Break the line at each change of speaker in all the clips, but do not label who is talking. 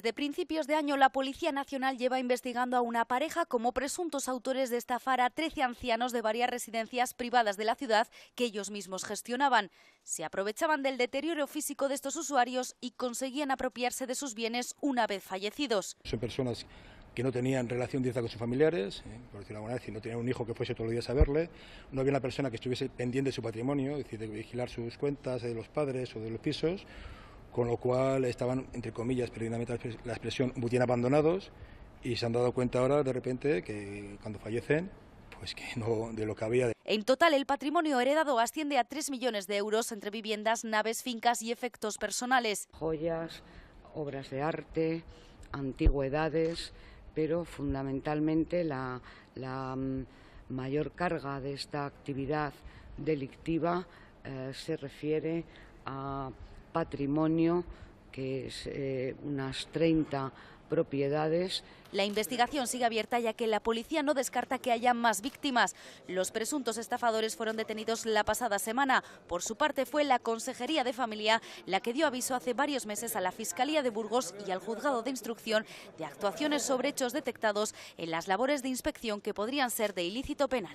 Desde principios de año, la Policía Nacional lleva investigando a una pareja como presuntos autores de estafar a 13 ancianos de varias residencias privadas de la ciudad que ellos mismos gestionaban. Se aprovechaban del deterioro físico de estos usuarios y conseguían apropiarse de sus bienes una vez fallecidos.
Son personas que no tenían relación directa con sus familiares, por decirlo alguna vez, y no tenían un hijo que fuese todos los días a verle, no había una persona que estuviese pendiente de su patrimonio, es decir, de vigilar sus cuentas de los padres o de los pisos, con lo cual estaban, entre comillas, perdidamente la expresión, muy bien abandonados, y se han dado cuenta ahora de repente que cuando fallecen, pues que no de lo que había.
En total, el patrimonio heredado asciende a 3 millones de euros entre viviendas, naves, fincas y efectos personales.
Joyas, obras de arte, antigüedades, pero fundamentalmente la mayor carga de esta actividad delictiva se refiere a patrimonio, que es unas 30 propiedades.
La investigación sigue abierta ya que la policía no descarta que haya más víctimas. Los presuntos estafadores fueron detenidos la pasada semana. Por su parte, fue la Consejería de Familia la que dio aviso hace varios meses a la Fiscalía de Burgos y al Juzgado de Instrucción de actuaciones sobre hechos detectados en las labores de inspección que podrían ser de ilícito penal.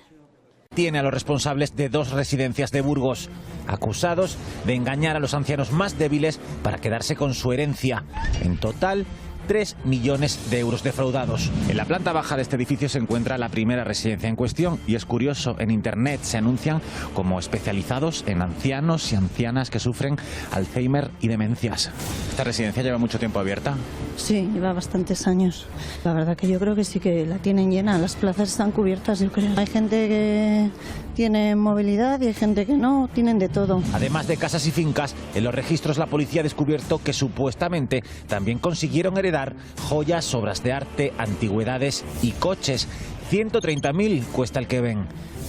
Tiene a los responsables de 2 residencias de Burgos, acusados de engañar a los ancianos más débiles para quedarse con su herencia. En total, 3 millones de euros defraudados. En la planta baja de este edificio se encuentra la primera residencia en cuestión y es curioso, en internet se anuncian como especializados en ancianos y ancianas que sufren Alzheimer y demencias. ¿Esta residencia lleva mucho tiempo abierta?
Sí, lleva bastantes años. La verdad que yo creo que sí que la tienen llena, las plazas están cubiertas, yo creo. Hay gente que tiene movilidad y hay gente que no, tienen de todo.
Además de casas y fincas, en los registros la policía ha descubierto que supuestamente también consiguieron heredar joyas, obras de arte, antigüedades y coches. 130.000 cuesta el que ven.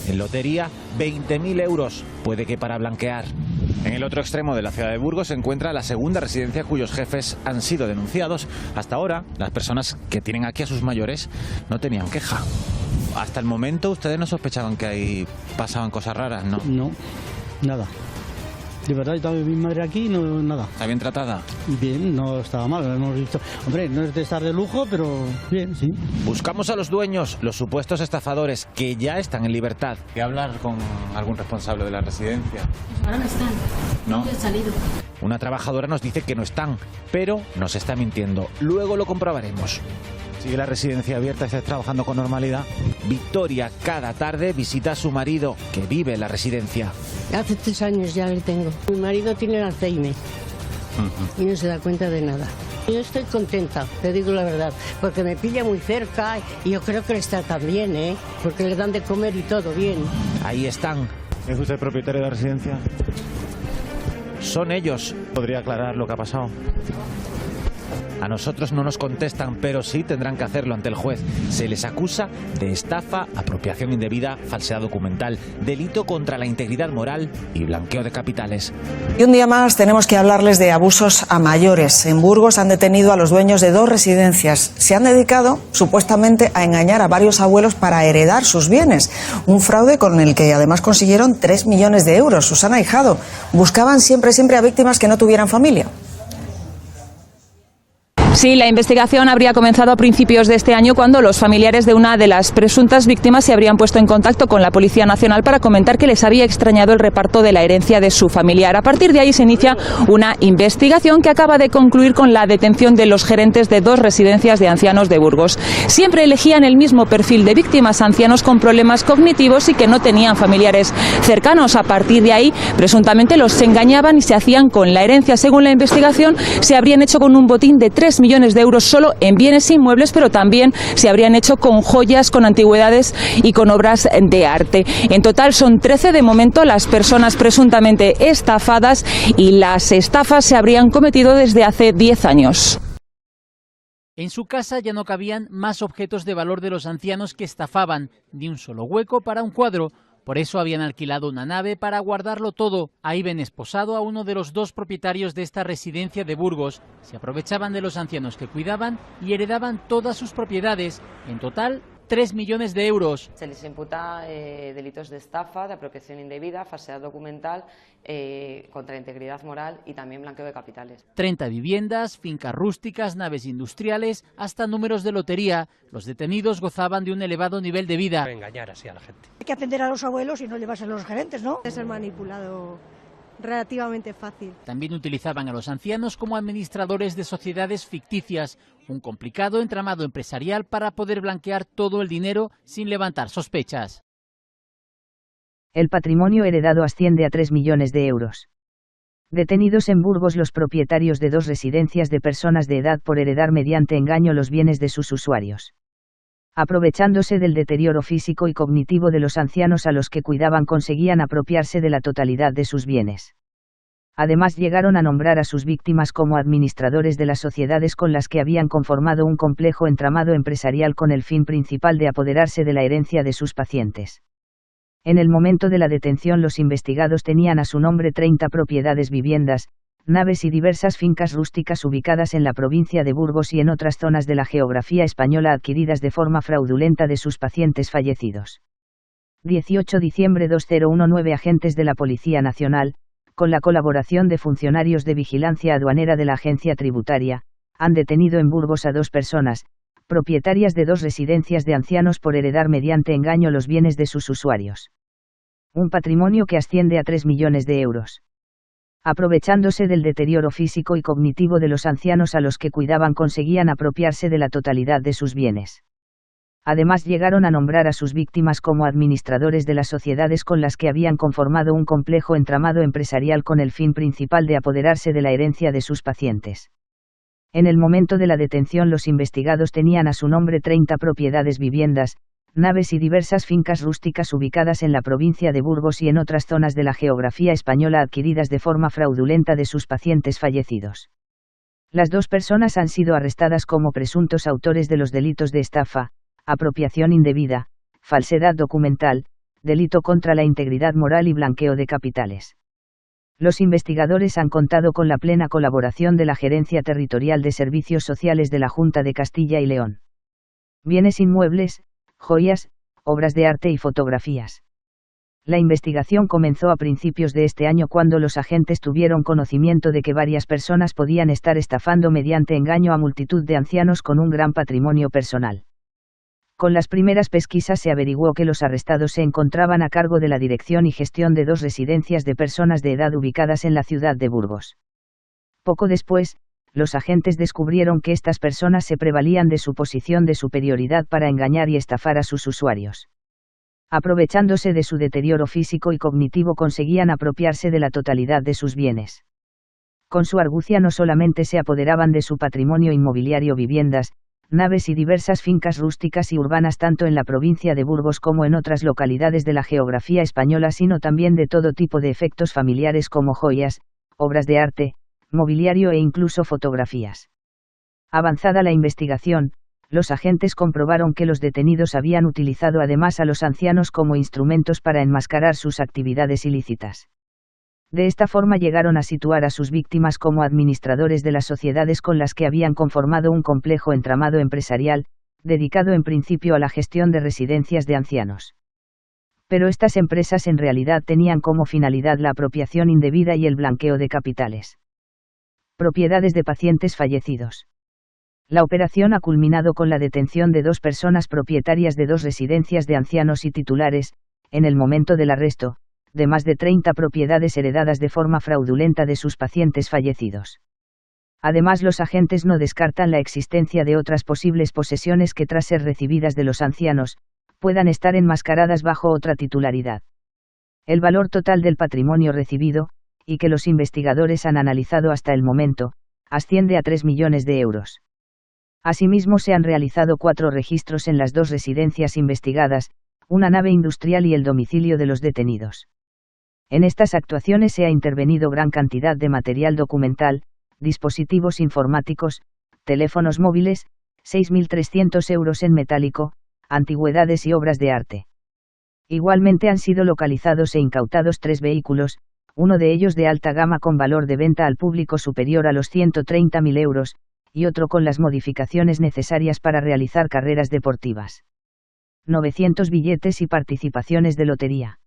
En lotería, 20.000 euros, puede que para blanquear. En el otro extremo de la ciudad de Burgos se encuentra la segunda residencia cuyos jefes han sido denunciados. Hasta ahora, las personas que tienen aquí a sus mayores no tenían queja. Hasta el momento, ustedes no sospechaban que ahí pasaban cosas raras, ¿no?
No, nada. De verdad, estaba mi madre aquí, no, nada.
¿Está bien tratada?
Bien, no estaba mal, lo hemos visto. Hombre, no es de estar de lujo, pero bien, sí.
Buscamos a los dueños, los supuestos estafadores, que ya están en libertad. ¿Qué hablar con algún responsable de la residencia?
Ahora no están.
¿No?
Yo he salido.
Una trabajadora nos dice que no están, pero nos está mintiendo. Luego lo comprobaremos. Sigue la residencia abierta, está trabajando con normalidad. Victoria cada tarde visita a su marido, que vive en la residencia.
Hace 3 años ya le tengo. Mi marido tiene Alzheimer y no se da cuenta de nada. Yo estoy contenta, te digo la verdad, porque me pilla muy cerca y yo creo que le está también, porque le dan de comer y todo bien.
Ahí están.
¿Es usted propietario de la residencia?
Son ellos. ¿Podría aclarar lo que ha pasado? A nosotros no nos contestan, pero sí tendrán que hacerlo ante el juez. Se les acusa de estafa, apropiación indebida, falsedad documental, delito contra la integridad moral y blanqueo de capitales.
Y un día más tenemos que hablarles de abusos a mayores. En Burgos han detenido a los dueños de 2 residencias. Se han dedicado supuestamente a engañar a varios abuelos para heredar sus bienes. Un fraude con el que además consiguieron 3 millones de euros. Susana Hijado, buscaban siempre a víctimas que no tuvieran familia.
Sí, la investigación habría comenzado a principios de este año cuando los familiares de una de las presuntas víctimas se habrían puesto en contacto con la Policía Nacional para comentar que les había extrañado el reparto de la herencia de su familiar. A partir de ahí se inicia una investigación que acaba de concluir con la detención de los gerentes de 2 residencias de ancianos de Burgos. Siempre elegían el mismo perfil de víctimas, ancianos con problemas cognitivos y que no tenían familiares cercanos. A partir de ahí, presuntamente los engañaban y se hacían con la herencia. Según la investigación, se habrían hecho con un botín de 3 millones de euros solo en bienes inmuebles, pero también se habrían hecho con joyas, con antigüedades y con obras de arte. En total son 13 de momento las personas presuntamente estafadas y las estafas se habrían cometido desde hace 10 años.
En su casa ya no cabían más objetos de valor de los ancianos que estafaban, ni un solo hueco para un cuadro. Por eso habían alquilado una nave para guardarlo todo. Ahí ven esposado a uno de los 2 propietarios de esta residencia de Burgos. Se aprovechaban de los ancianos que cuidaban y heredaban todas sus propiedades. En total, 3 millones de euros.
Se les imputa delitos de estafa, de apropiación indebida, falsedad documental, contra la integridad moral y también blanqueo de capitales.
30 viviendas, fincas rústicas, naves industriales, hasta números de lotería. Los detenidos gozaban de un elevado nivel de vida.
Engañar así a la gente.
Hay que atender a los abuelos y no llevarse a los gerentes, ¿no?
Es ser manipulado relativamente fácil.
También utilizaban a los ancianos como administradores de sociedades ficticias, un complicado entramado empresarial para poder blanquear todo el dinero sin levantar sospechas.
El patrimonio heredado asciende a 3 millones de euros. Detenidos en Burgos los propietarios de 2 residencias de personas de edad por heredar mediante engaño los bienes de sus usuarios. Aprovechándose del deterioro físico y cognitivo de los ancianos a los que cuidaban, conseguían apropiarse de la totalidad de sus bienes. Además, llegaron a nombrar a sus víctimas como administradores de las sociedades con las que habían conformado un complejo entramado empresarial con el fin principal de apoderarse de la herencia de sus pacientes. En el momento de la detención, los investigados tenían a su nombre 30 propiedades, viviendas, naves y diversas fincas rústicas ubicadas en la provincia de Burgos y en otras zonas de la geografía española adquiridas de forma fraudulenta de sus pacientes fallecidos. 18 de diciembre 2019 agentes de la Policía Nacional, con la colaboración de funcionarios de vigilancia aduanera de la Agencia Tributaria, han detenido en Burgos a 2 personas, propietarias de 2 residencias de ancianos por heredar mediante engaño los bienes de sus usuarios. Un patrimonio que asciende a 3 millones de euros. Aprovechándose del deterioro físico y cognitivo de los ancianos a los que cuidaban, conseguían apropiarse de la totalidad de sus bienes. Además, llegaron a nombrar a sus víctimas como administradores de las sociedades con las que habían conformado un complejo entramado empresarial con el fin principal de apoderarse de la herencia de sus pacientes. En el momento de la detención, los investigados tenían a su nombre 30 propiedades, viviendas, naves y diversas fincas rústicas ubicadas en la provincia de Burgos y en otras zonas de la geografía española adquiridas de forma fraudulenta de sus pacientes fallecidos. Las 2 personas han sido arrestadas como presuntos autores de los delitos de estafa, apropiación indebida, falsedad documental, delito contra la integridad moral y blanqueo de capitales. Los investigadores han contado con la plena colaboración de la Gerencia Territorial de Servicios Sociales de la Junta de Castilla y León. Bienes inmuebles, joyas, obras de arte y fotografías. La investigación comenzó a principios de este año cuando los agentes tuvieron conocimiento de que varias personas podían estar estafando mediante engaño a multitud de ancianos con un gran patrimonio personal. Con las primeras pesquisas se averiguó que los arrestados se encontraban a cargo de la dirección y gestión de 2 residencias de personas de edad ubicadas en la ciudad de Burgos. Poco después, los agentes descubrieron que estas personas se prevalían de su posición de superioridad para engañar y estafar a sus usuarios. Aprovechándose de su deterioro físico y cognitivo, conseguían apropiarse de la totalidad de sus bienes. Con su argucia no solamente se apoderaban de su patrimonio inmobiliario, viviendas, naves y diversas fincas rústicas y urbanas tanto en la provincia de Burgos como en otras localidades de la geografía española, sino también de todo tipo de efectos familiares como joyas, obras de arte, mobiliario e incluso fotografías. Avanzada la investigación, los agentes comprobaron que los detenidos habían utilizado además a los ancianos como instrumentos para enmascarar sus actividades ilícitas. De esta forma llegaron a situar a sus víctimas como administradores de las sociedades con las que habían conformado un complejo entramado empresarial, dedicado en principio a la gestión de residencias de ancianos. Pero estas empresas en realidad tenían como finalidad la apropiación indebida y el blanqueo de capitales. Propiedades de pacientes fallecidos. La operación ha culminado con la detención de 2 personas propietarias de 2 residencias de ancianos y titulares, en el momento del arresto, de más de 30 propiedades heredadas de forma fraudulenta de sus pacientes fallecidos. Además, los agentes no descartan la existencia de otras posibles posesiones que, tras ser recibidas de los ancianos, puedan estar enmascaradas bajo otra titularidad. El valor total del patrimonio recibido, y que los investigadores han analizado hasta el momento, asciende a 3 millones de euros. Asimismo, se han realizado 4 registros en las 2 residencias investigadas, una nave industrial y el domicilio de los detenidos. En estas actuaciones se ha intervenido gran cantidad de material documental, dispositivos informáticos, teléfonos móviles, 6.300 euros en metálico, antigüedades y obras de arte. Igualmente han sido localizados e incautados 3 vehículos, uno de ellos de alta gama con valor de venta al público superior a los 130.000 euros, y otro con las modificaciones necesarias para realizar carreras deportivas. 900 billetes y participaciones de lotería.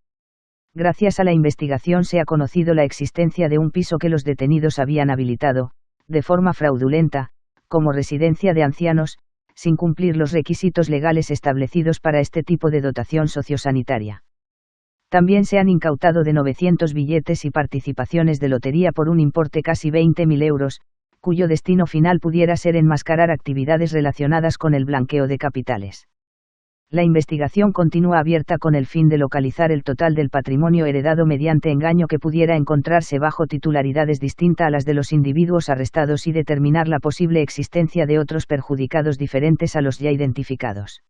Gracias a la investigación se ha conocido la existencia de un piso que los detenidos habían habilitado, de forma fraudulenta, como residencia de ancianos, sin cumplir los requisitos legales establecidos para este tipo de dotación sociosanitaria. También se han incautado de 900 billetes y participaciones de lotería por un importe casi 20.000 euros, cuyo destino final pudiera ser enmascarar actividades relacionadas con el blanqueo de capitales. La investigación continúa abierta con el fin de localizar el total del patrimonio heredado mediante engaño que pudiera encontrarse bajo titularidades distintas a las de los individuos arrestados y determinar la posible existencia de otros perjudicados diferentes a los ya identificados.